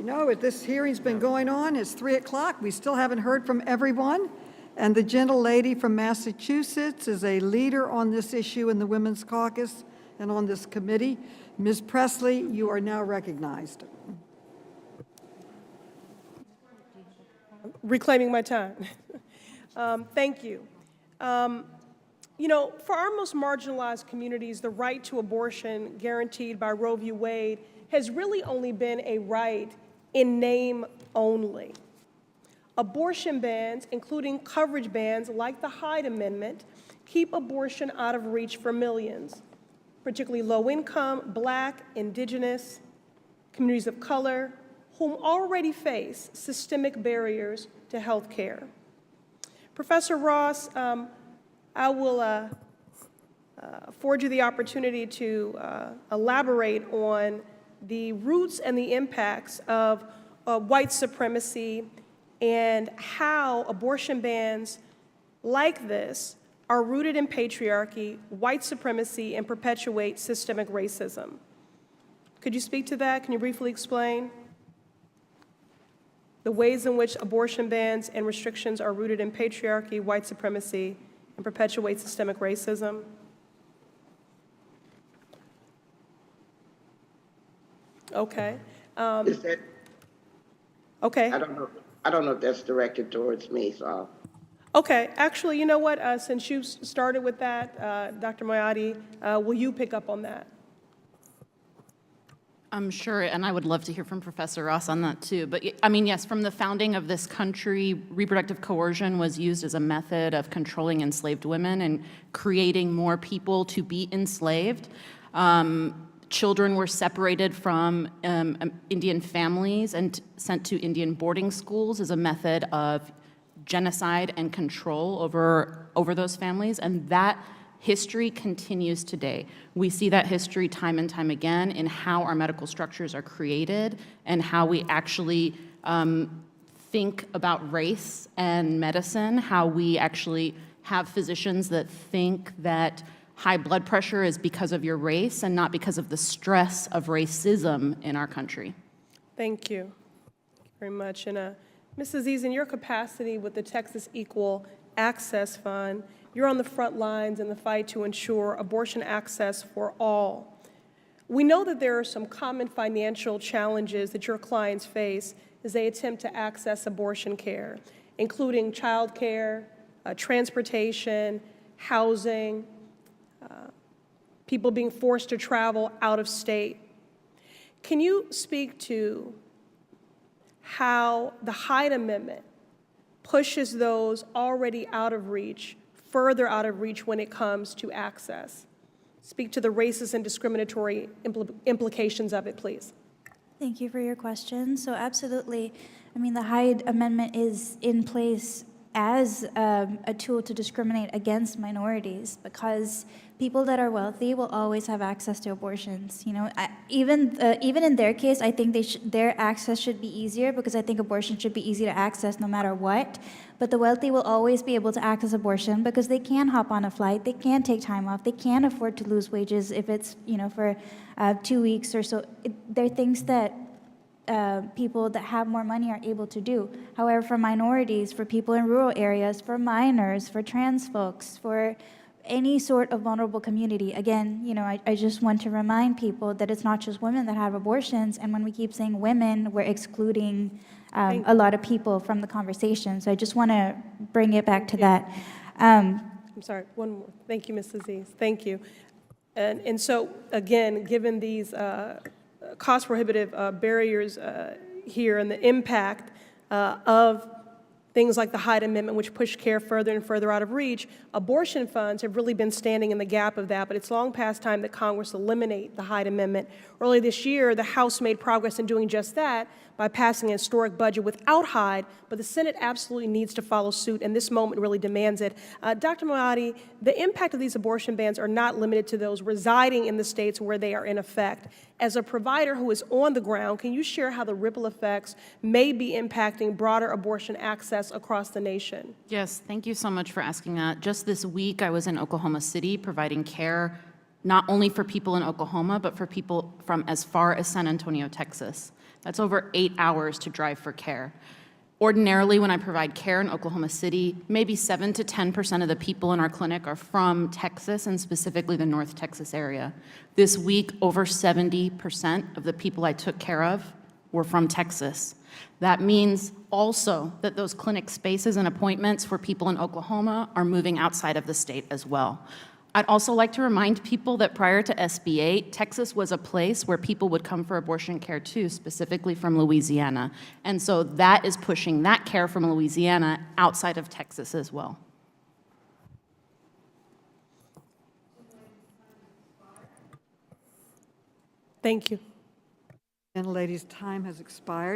know, this hearing's been going on. It's 3 o'clock. We still haven't heard from everyone. And the gentle lady from Massachusetts is a leader on this issue in the Women's Caucus and on this committee. Ms. Pressley, you are now recognized. Reclaiming my time. Thank you. You know, for our most marginalized communities, the right to abortion guaranteed by Roe v. Wade has really only been a right in name only. Abortion bans, including coverage bans like the Hyde Amendment, keep abortion out of reach for millions, particularly low-income, Black, Indigenous, communities of color, whom already face systemic barriers to health care. Professor Ross, I will afford you the opportunity to elaborate on the roots and the impacts of white supremacy and how abortion bans like this are rooted in patriarchy, white supremacy, and perpetuate systemic racism. Could you speak to that? Can you briefly explain the ways in which abortion bans and restrictions are rooted in patriarchy, white supremacy, and perpetuate systemic racism? Okay. Is that, okay. I don't know if that's directed towards me, so. Okay, actually, you know what? Since you started with that, Dr. Moayedi, will you pick up on that? I'm sure, and I would love to hear from Professor Ross on that too. But I mean, yes, from the founding of this country, reproductive coercion was used as a method of controlling enslaved women and creating more people to be enslaved. Children were separated from Indian families and sent to Indian boarding schools as a method of genocide and control over those families, and that history continues today. We see that history time and time again in how our medical structures are created and how we actually think about race and medicine, how we actually have physicians that think that high blood pressure is because of your race and not because of the stress of racism in our country. Thank you very much. And Ms. Aziz, in your capacity with the Texas Equal Access Fund, you're on the front lines in the fight to ensure abortion access for all. We know that there are some common financial challenges that your clients face as they attempt to access abortion care, including child care, transportation, housing, people being forced to travel out of state. Can you speak to how the Hyde Amendment pushes those already out of reach further out of reach when it comes to access? Speak to the racist and discriminatory implications of it, please. Thank you for your question. So absolutely, I mean, the Hyde Amendment is in place as a tool to discriminate against minorities because people that are wealthy will always have access to abortions. You know, even in their case, I think their access should be easier because I think abortion should be easy to access no matter what. But the wealthy will always be able to access abortion because they can hop on a flight, they can take time off, they can afford to lose wages if it's, you know, for 2 weeks or so. They're things that people that have more money are able to do. However, for minorities, for people in rural areas, for minors, for trans folks, for any sort of vulnerable community, again, you know, I just want to remind people that it's not just women that have abortions, and when we keep saying women, we're excluding a lot of people from the conversation. So I just want to bring it back to that. I'm sorry, one more. Thank you, Ms. Aziz. Thank you. And so, again, given these cost-prohibitive barriers here and the impact of things like the Hyde Amendment, which push care further and further out of reach, abortion funds have really been standing in the gap of that, but it's long past time that Congress eliminate the Hyde Amendment. Earlier this year, the House made progress in doing just that by passing a historic budget without Hyde, but the Senate absolutely needs to follow suit, and this moment really demands it. Dr. Moayedi, the impact of these abortion bans are not limited to those residing in the states where they are in effect. As a provider who is on the ground, can you share how the ripple effects may be impacting broader abortion access across the nation? Yes, thank you so much for asking that. Just this week, I was in Oklahoma City providing care not only for people in Oklahoma, but for people from as far as San Antonio, Texas. That's over 8 hours to drive for care. Ordinarily, when I provide care in Oklahoma City, maybe 7 to 10% of the people in our clinic are from Texas, and specifically the North Texas area. This week, over 70% of the people I took care of were from Texas. That means also that those clinic spaces and appointments for people in Oklahoma are moving outside of the state as well. I'd also like to remind people that prior to SB 8, Texas was a place where people would come for abortion care too, specifically from Louisiana. And so that is pushing that care from Louisiana outside of Texas as well. Thank you. Gentlelady's time has expired.